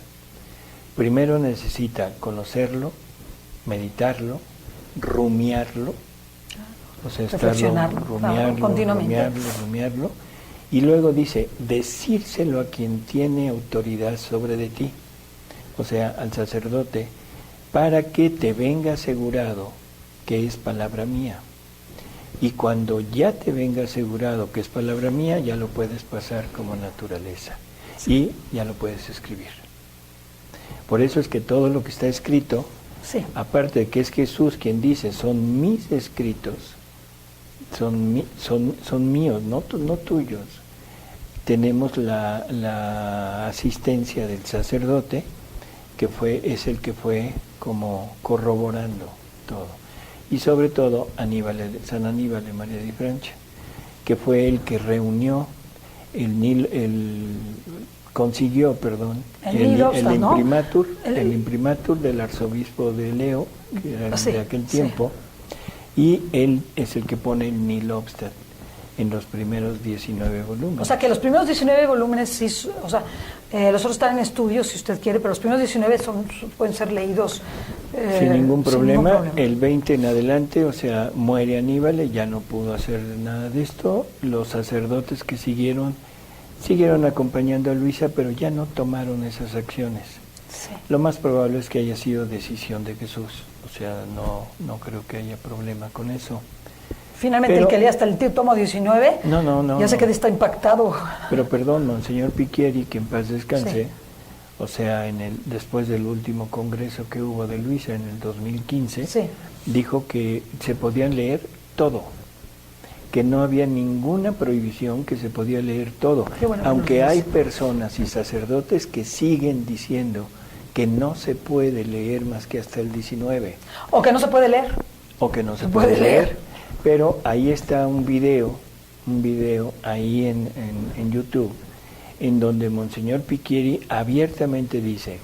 primero necesita conocerlo, meditarlo, rumiarlo, o sea, rumiarlo, y luego dice, decírselo a quien tiene autoridad sobre de ti, o sea, al sacerdote, para que te venga asegurado que es palabra mía. Y cuando ya te venga asegurado que es palabra mía, ya lo puedes pasar como naturaleza. Sí. Y ya lo puedes escribir. Por eso es que todo lo que está escrito, Sí. aparte de que es Jesús quien dice, son mis escritos, son míos, no tuyos. Tenemos la asistencia del sacerdote, que es el que fue como corroborando todo. Y sobre todo San Aníbal de María de Francia, que fue el que reunió consiguió el imprimatur del arzobispo de Leo, que era de aquel tiempo, y él es el que pone el Nihil Obstat en los primeros 19 volúmenes. O sea, que los primeros 19 volúmenes, sí, o sea, los otros están en estudio, si usted quiere, pero los primeros 19 pueden ser leídos sin ningún problema. El 20 en adelante, o sea, muere Aníbal y ya no pudo hacer nada de esto. Los sacerdotes que siguieron acompañando a Luisa, pero ya no tomaron esas acciones. Sí. Lo más probable es que haya sido decisión de Jesús, o sea, no creo que haya problema con eso. Finalmente, el que lee hasta el tomo 19, ya se queda está impactado. Pero perdón, Monseñor Piquieri, que en paz descanse, o sea, después del último congreso que hubo de Luisa en el 2015, dijo que se podían leer todo, que no había ninguna prohibición, que se podía leer todo, aunque hay personas y sacerdotes que siguen diciendo que no se puede leer más que hasta el 19. O que no se puede leer. O que no se puede leer. Pero ahí está un video ahí en YouTube, en donde Monseñor Piquieri abiertamente dice,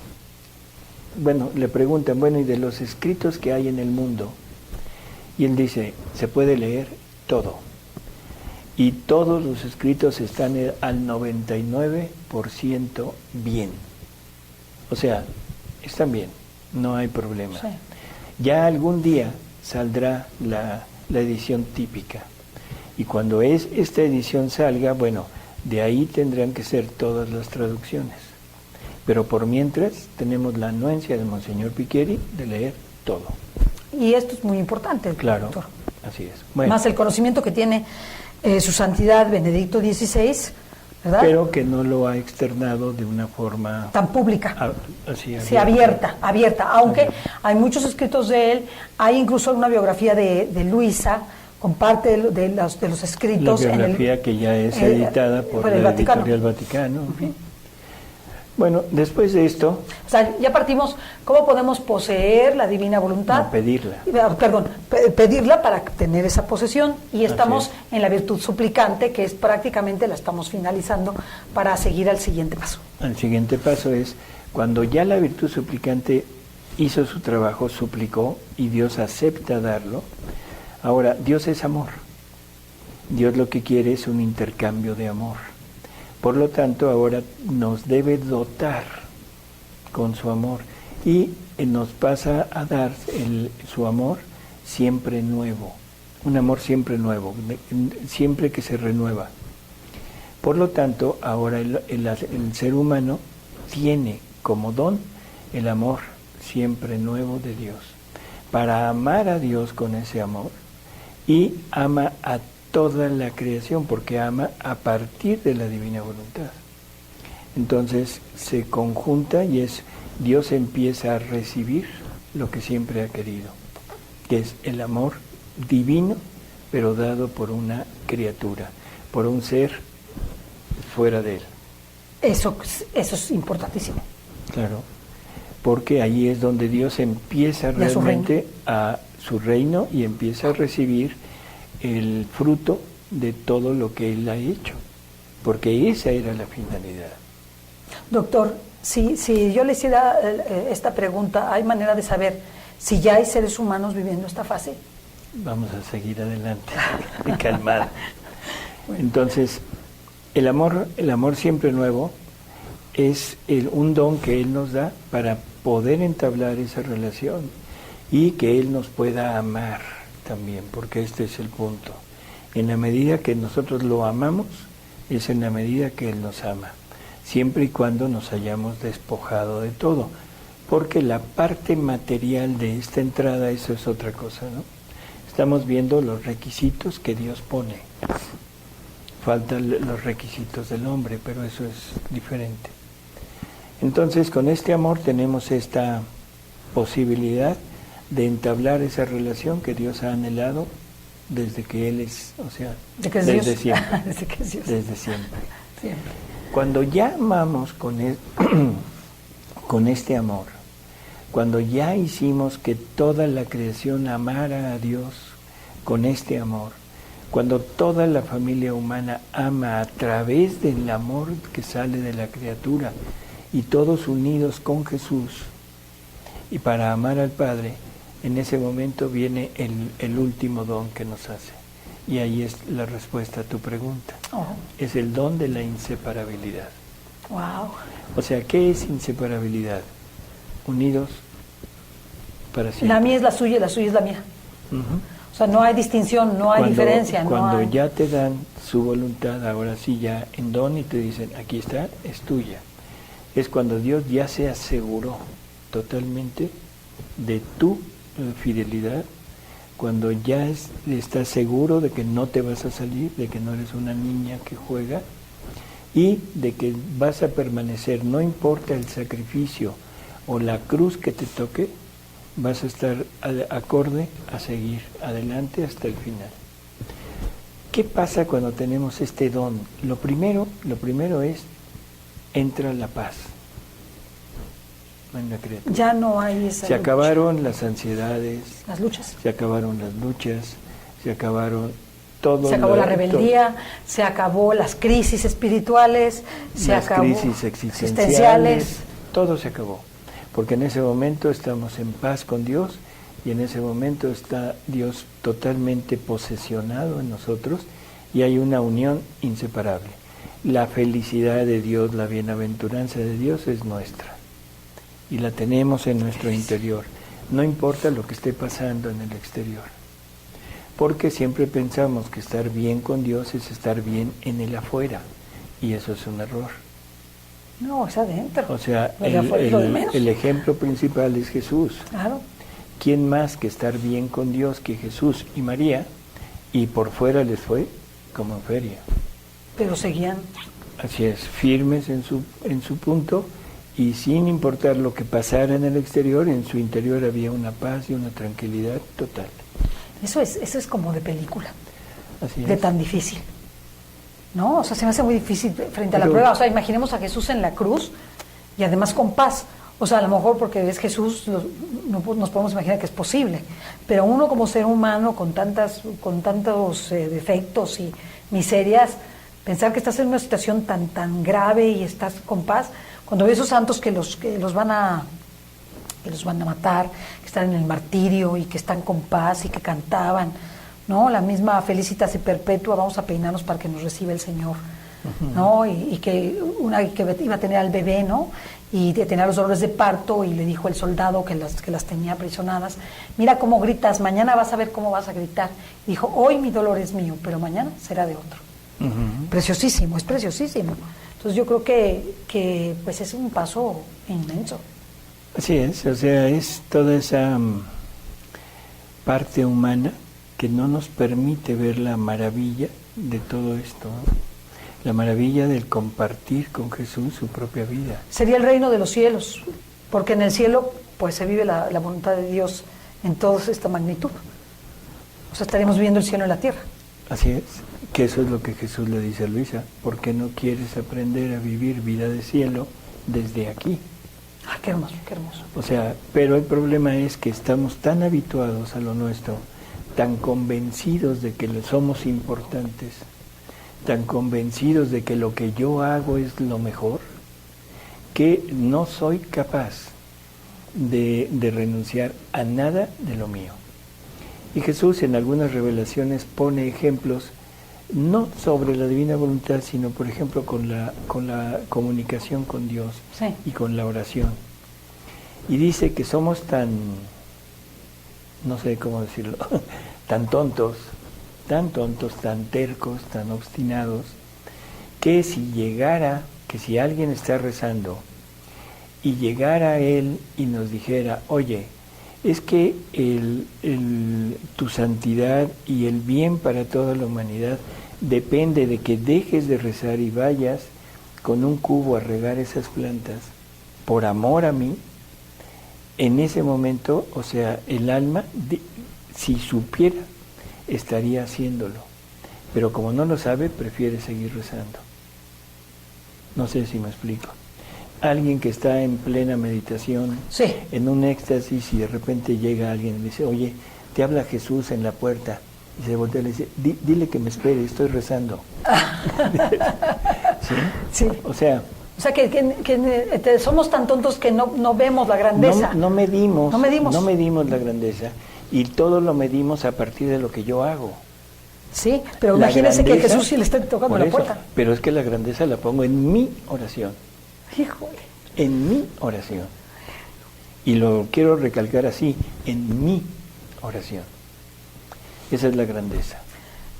le preguntan, y de los escritos que hay en el mundo, y él dice, se puede leer todo. Y todos los escritos están al 99% bien. O sea, están bien, no hay problema. Sí. Ya algún día saldrá la edición típica. Y cuando esta edición salga, de ahí tendrán que ser todas las traducciones. Pero por mientras tenemos la anuencia de Monseñor Piquieri de leer todo. Y esto es muy importante, claro, doctor. Así es. Más el conocimiento que tiene su santidad Benedicto XVI, ¿verdad? Pero que no lo ha externado de una forma tan pública, así, abierta, aunque hay muchos escritos de él, hay incluso una biografía de Luisa con parte de los escritos. La biografía que ya es editada por el Editorial Vaticano. Bueno, después de esto... O sea, ya partimos, ¿cómo podemos poseer la divina voluntad? No, pedirla. Pedirla para tener esa posesión. Y estamos en la virtud suplicante, que es prácticamente la estamos finalizando para seguir al siguiente paso. El siguiente paso es, cuando ya la virtud suplicante hizo su trabajo, suplicó, y Dios acepta darlo. Ahora, Dios es amor. Dios lo que quiere es un intercambio de amor. Por lo tanto, ahora nos debe dotar con su amor y nos pasa a dar su amor siempre nuevo, un amor siempre nuevo, siempre que se renueva. Por lo tanto, ahora el ser humano tiene como don el amor siempre nuevo de Dios, para amar a Dios con ese amor, y ama a toda la creación, porque ama a partir de la divina voluntad. Entonces se conjunta y Dios empieza a recibir lo que siempre ha querido, que es el amor divino, pero dado por una criatura, por un ser fuera de él. Eso es importantísimo. Claro, porque ahí es donde Dios empieza realmente a su reino y empieza a recibir el fruto de todo lo que Él ha hecho, porque esa era la finalidad. Doctor, si yo le hiciera esta pregunta, ¿hay manera de saber si ya hay seres humanos viviendo esta fase? Vamos a seguir adelante, calmada. Entonces, el amor siempre nuevo es un don que Él nos da para poder entablar esa relación y que Él nos pueda amar también, porque este es el punto. En la medida que nosotros lo amamos, es en la medida que Él nos ama, siempre y cuando nos hayamos despojado de todo, porque la parte material de esta entrada, eso es otra cosa, ¿no? Estamos viendo los requisitos que Dios pone. Faltan los requisitos del hombre, pero eso es diferente. Entonces, con este amor tenemos esta posibilidad de entablar esa relación que Dios ha anhelado desde que Él es, o sea, desde siempre. Desde que es Dios. Desde siempre. Siempre. Cuando ya amamos con este amor, cuando ya hicimos que toda la creación amara a Dios con este amor, cuando toda la familia humana ama a través del amor que sale de la criatura y todos unidos con Jesús, y para amar al Padre, en ese momento viene el último don que nos hace. Y ahí es la respuesta a tu pregunta. Oh. Es el don de la inseparabilidad. Wow. O sea, ¿qué es inseparabilidad? Unidos para siempre. La mía es la suya y la suya es la mía. Uh-huh. O sea, no hay distinción, no hay diferencia. Cuando no hay... ya te dan su voluntad, ahora sí ya en don y te dicen, aquí está, es tuya. Es cuando Dios ya se aseguró totalmente de tu fidelidad, cuando ya estás seguro de que no te vas a salir, de que no eres una niña que juega y de que vas a permanecer, no importa el sacrificio o la cruz que te toque, vas a estar acorde a seguir adelante hasta el final. ¿Qué pasa cuando tenemos este don? Lo primero es, entra la paz en la criatura. Ya no hay esa Se lucha. acabaron las ansiedades, Las luchas. se acabaron las luchas, se acabaron todo. Se acabó la rebeldía, se acabó las crisis espirituales, se las acabó crisis existenciales, todo se acabó. Porque en ese momento estamos en paz con Dios y en ese momento está Dios totalmente posesionado en nosotros y hay una unión inseparable. La felicidad de Dios, la bienaventuranza de Dios es nuestra y la tenemos en nuestro interior. No importa lo que esté pasando en el exterior. Porque siempre pensamos que estar bien con Dios es estar bien en el afuera y eso es un error. No, es adentro. O sea, Lo de menos. el ejemplo principal es Jesús. Claro. ¿Quién más que estar bien con Dios que Jesús y María? Y por fuera les fue como en feria. Pero seguían. Así es, firmes en su punto y sin importar lo que pasara en el exterior, en su interior había una paz y una tranquilidad total. Eso es como de película, Así de es. tan difícil. ¿No? O sea, se me hace muy difícil frente a la Pero- prueba. O sea, imaginemos a Jesús en la cruz y además con paz. O sea, a lo mejor porque es Jesús, no nos podemos imaginar que es posible. Pero uno como ser humano con tantos defectos y miserias, pensar que estás en una situación tan grave y estás con paz, cuando ves esos santos que los van a matar, que están en el martirio y que están con paz y que cantaban, ¿no? La misma Felicitas y Perpetua, vamos a peinarnos para que nos reciba el Señor, ¿no? Y que una que iba a tener al bebé, ¿no? Y tenía los dolores de parto y le dijo el soldado que las tenía aprisionadas, mira cómo gritas, mañana vas a ver cómo vas a gritar. Dijo, hoy mi dolor es mío, pero mañana será de otro. Ujú. Preciosísimo, es preciosísimo. Entonces yo creo que pues es un paso inmenso. Así es, o sea, es toda esa parte humana que no nos permite ver la maravilla de todo esto, ¿no? La maravilla del compartir con Jesús su propia vida. Sería el reino de los cielos, porque en el cielo pues se vive la voluntad de Dios en toda esta magnitud. O sea, estaríamos viendo el cielo en la tierra. Así es, que eso es lo que Jesús le dice a Luisa, ¿por qué no quieres aprender a vivir vida de cielo desde aquí? Ay, qué hermoso, qué hermoso. O sea, pero el problema es que estamos tan habituados a lo nuestro, tan convencidos de que somos importantes, tan convencidos de que lo que yo hago es lo mejor, que no soy capaz de renunciar a nada de lo mío. Y Jesús en algunas revelaciones pone ejemplos, no sobre la divina voluntad, sino por ejemplo con la comunicación con Dios Sí. y con la oración. Y dice que somos tan, no sé cómo decirlo, tan tontos, tan tercos, tan obstinados, que si alguien está rezando y llegara a él y nos dijera, oye, es que tu santidad y el bien para toda la humanidad depende de que dejes de rezar y vayas con un cubo a regar esas plantas, por amor a mí, en ese momento, o sea, el alma, si supiera, estaría haciéndolo. Pero como no lo sabe, prefiere seguir rezando. No sé si me explico. Alguien que está en plena meditación, Sí. en un éxtasis, y de repente llega alguien y le dice, oye, te habla Jesús en la puerta. Y se voltea y le dice, dile que me espere, estoy rezando. ¿Sí? Sí. O sea, somos tan tontos que no vemos la grandeza. no medimos No la grandeza, y todo lo medimos a partir de lo que yo hago. Sí, pero La imagínense que grandeza, Jesús sí le está tocando por la eso, puerta. pero es que la grandeza la pongo en mi oración. Híjole. En mi oración. Y lo quiero recalcar así, en mi oración. Esa es la grandeza.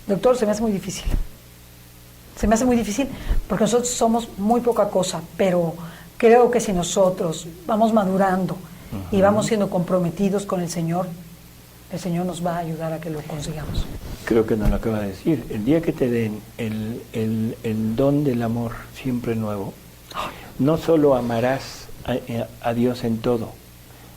Doctor, se me hace muy difícil. Se me hace muy difícil porque nosotros somos muy poca cosa, pero creo que si nosotros vamos madurando y vamos siendo comprometidos con el Señor nos va a ayudar a que lo consigamos. Creo que nos lo acaba de decir. El día que te den el don del amor siempre nuevo, no solo amarás a Dios en todo,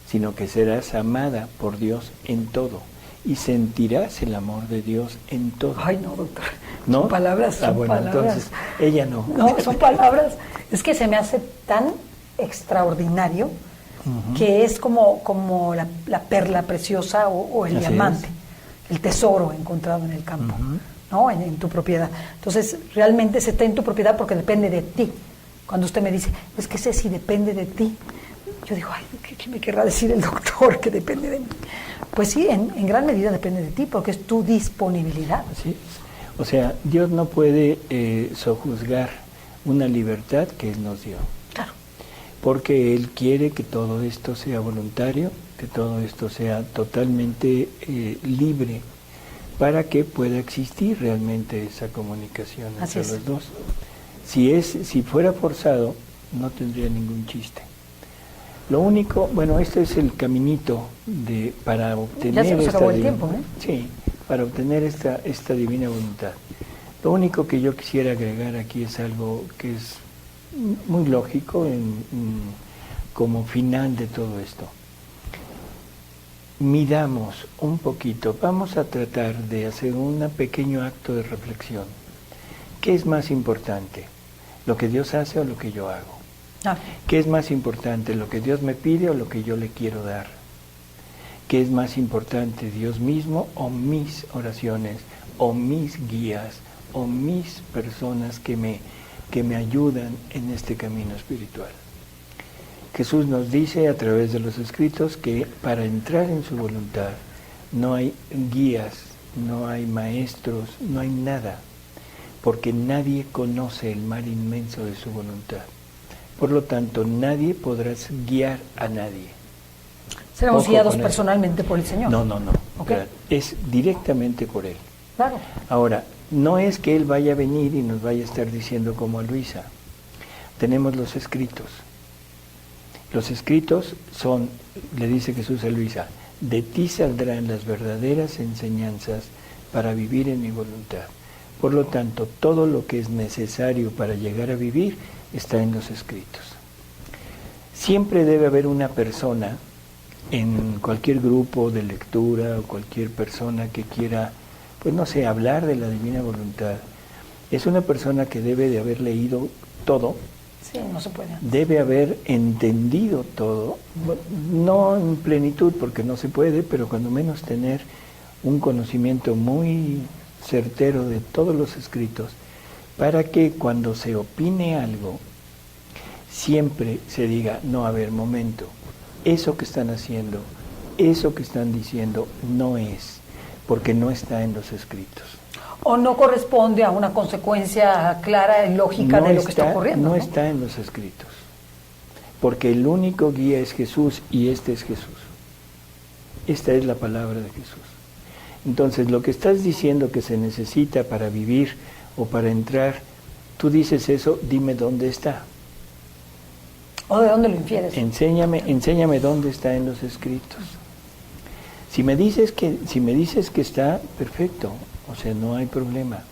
sino que serás amada por Dios en todo y sentirás el amor de Dios en todo. Ay, no, doctor. ¿No? Son palabras, son bueno, palabras. entonces, ella no. No, son palabras. Es que se me hace tan extraordinario que es como la perla preciosa o el Así diamante, el tesoro encontrado en el campo, ¿no? En tu propiedad. Entonces, realmente se está en tu propiedad porque depende de ti. Cuando usted me dice, es que Ceci, depende de ti, yo digo, ay, ¿qué me querrá decir el doctor que depende de mí? Pues sí, en gran medida depende de ti, porque es tu disponibilidad. Así es. O sea, Dios no puede sojuzgar una libertad que Él nos dio. Claro. Porque Él quiere que todo esto sea voluntario, que todo esto sea totalmente libre, para que pueda existir realmente esa comunicación entre los dos. Si fuera forzado, no tendría ningún chiste. Lo único, bueno, este es el caminito para obtener ya se nos acabó el tiempo, ¿eh? Sí, para obtener esta divina voluntad. Lo único que yo quisiera agregar aquí es algo que es muy lógico como final de todo esto. Midamos un poquito, vamos a tratar de hacer un pequeño acto de reflexión. ¿Qué es más importante? ¿Lo que Dios hace o lo que yo hago? ¿Qué es más importante? ¿Lo que Dios me pide o lo que yo le quiero dar? ¿Qué es más importante? ¿Dios mismo o mis oraciones o mis guías o mis personas que me ayudan en este camino espiritual? Jesús nos dice a través de los escritos que para entrar en su voluntad no hay guías, no hay maestros, no hay nada, porque nadie conoce el mar inmenso de su voluntad. Por lo tanto, nadie podrá guiar a nadie. ¿Seremos guiados personalmente por el Señor? No. Okay. Es directamente por Él. Claro. Ahora, no es que Él vaya a venir y nos vaya a estar diciendo como a Luisa. Tenemos los escritos. Los escritos son, le dice Jesús a Luisa, de ti saldrán las verdaderas enseñanzas para vivir en mi voluntad. Por lo tanto, todo lo que es necesario para llegar a vivir está en los escritos. Siempre debe haber una persona en cualquier grupo de lectura o cualquier persona que quiera, pues no sé, hablar de la divina voluntad. Es una persona que debe de haber leído todo. Sí, no se puede. Debe haber entendido todo, no en plenitud porque no se puede, pero cuando menos tener un conocimiento muy certero de todos los escritos, para que cuando se opine algo, siempre se diga, no, a ver, momento, eso que están haciendo, eso que están diciendo, no es, porque no está en los escritos. O no corresponde a una consecuencia clara y lógica de lo que está ocurriendo. No está en los escritos, porque el único guía es Jesús y este es Jesús. Esta es la palabra de Jesús. Entonces, lo que estás diciendo que se necesita para vivir o para entrar, tú dices eso, dime dónde está. ¿O de dónde lo infieres? Enséñame dónde está en los escritos. Si me dices que está, perfecto, o sea, no hay problema.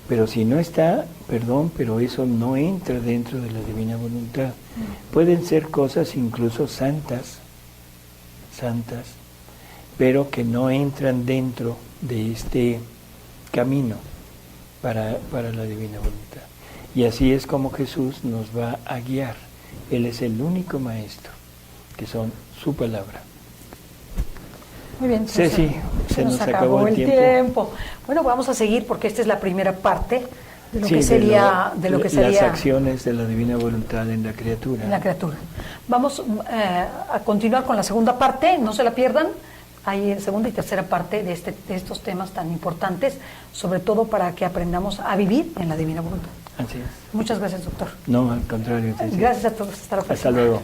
Pero si no está, perdón, pero eso no entra dentro de la divina voluntad. Pueden ser cosas incluso santas, pero que no entran dentro de este camino para la divina voluntad. Y así es como Jesús nos va a guiar. Él es el único maestro, que son su palabra. Muy bien, Ceci, se nos acabó el tiempo. Bueno, vamos a seguir porque esta es la primera parte de lo que sería las acciones de la divina voluntad en la criatura. En la criatura. Vamos a continuar con la segunda parte, no se la pierdan. Hay segunda y tercera parte de estos temas tan importantes, sobre todo para que aprendamos a vivir en la divina voluntad. Así es. Muchas gracias, doctor. No, al contrario. Ceci. Gracias a todos. Hasta la próxima. Hasta luego.